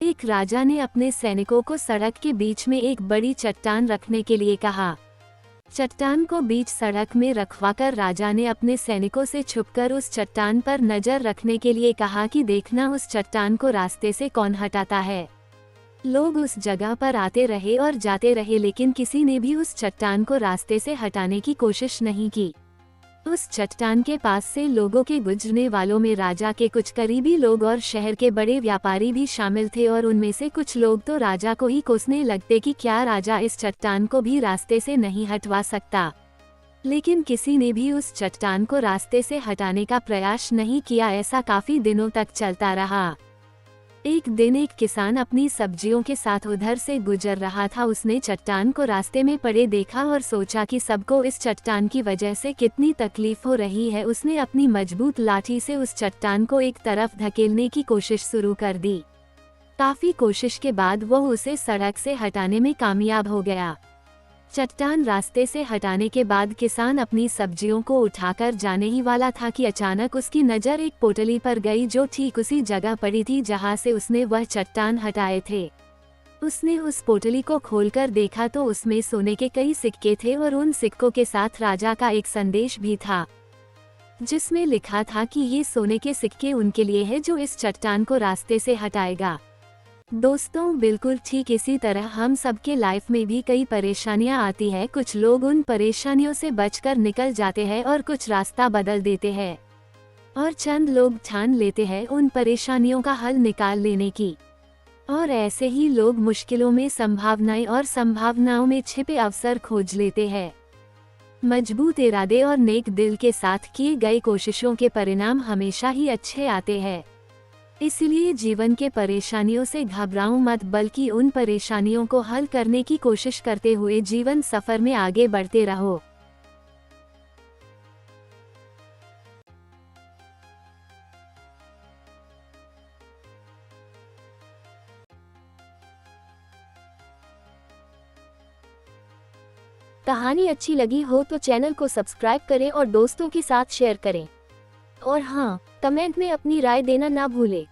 एक राजा ने अपने सैनिकों को सड़क के बीच में एक बड़ी चट्टान रखने के लिए कहा। चट्टान को बीच सड़क में रखवाकर राजा ने अपने सैनिकों से छुपकर उस चट्टान पर नजर रखने के लिए कहा कि देखना उस चट्टान को रास्ते से कौन हटाता है। लोग उस जगह पर आते रहे और जाते रहे, लेकिन किसी ने भी उस चट्टान को रास्ते से हटाने की कोशिश नहीं की। उस चट्टान के पास से लोगों के गुजरने वालों में राजा के कुछ करीबी लोग और शहर के बड़े व्यापारी भी शामिल थे, और उनमें से कुछ लोग तो राजा को ही कोसने लगते कि क्या राजा इस चट्टान को भी रास्ते से नहीं हटवा सकता। लेकिन किसी ने भी उस चट्टान को रास्ते से हटाने का प्रयास नहीं किया। ऐसा काफी दिनों तक चलता रहा। एक दिन एक किसान अपनी सब्जियों के साथ उधर से गुजर रहा था। उसने चट्टान को रास्ते में पड़े देखा और सोचा कि सबको इस चट्टान की वजह से कितनी तकलीफ हो रही है। उसने अपनी मजबूत लाठी से उस चट्टान को एक तरफ धकेलने की कोशिश शुरू कर दी। काफी कोशिश के बाद वो उसे सड़क से हटाने में कामयाब हो गया। चट्टान रास्ते से हटाने के बाद किसान अपनी सब्जियों को उठाकर जाने ही वाला था कि अचानक उसकी नज़र एक पोटली पर गई जो ठीक उसी जगह पड़ी थी जहां से उसने वह चट्टान हटाए थे। उसने उस पोटली को खोलकर देखा तो उसमें सोने के कई सिक्के थे, और उन सिक्कों के साथ राजा का एक संदेश भी था जिसमें लिखा था कि ये सोने के सिक्के उनके लिए है जो इस चट्टान को रास्ते से हटाएगा। दोस्तों, बिल्कुल ठीक इसी तरह हम सबके लाइफ में भी कई परेशानियां आती है। कुछ लोग उन परेशानियों से बचकर निकल जाते हैं और कुछ रास्ता बदल देते हैं, और चंद लोग ठान लेते हैं उन परेशानियों का हल निकाल लेने की। और ऐसे ही लोग मुश्किलों में संभावनाएं और संभावनाओं में छिपे अवसर खोज लेते हैं। मजबूत इरादे और नेक दिल के साथ किए गए कोशिशों के परिणाम हमेशा ही अच्छे आते हैं। इसलिए जीवन के परेशानियों से घबराओ मत, बल्कि उन परेशानियों को हल करने की कोशिश करते हुए जीवन सफर में आगे बढ़ते रहो। कहानी अच्छी लगी हो तो चैनल को सब्सक्राइब करें और दोस्तों के साथ शेयर करें। और हाँ, कमेंट में अपनी राय देना ना भूलें।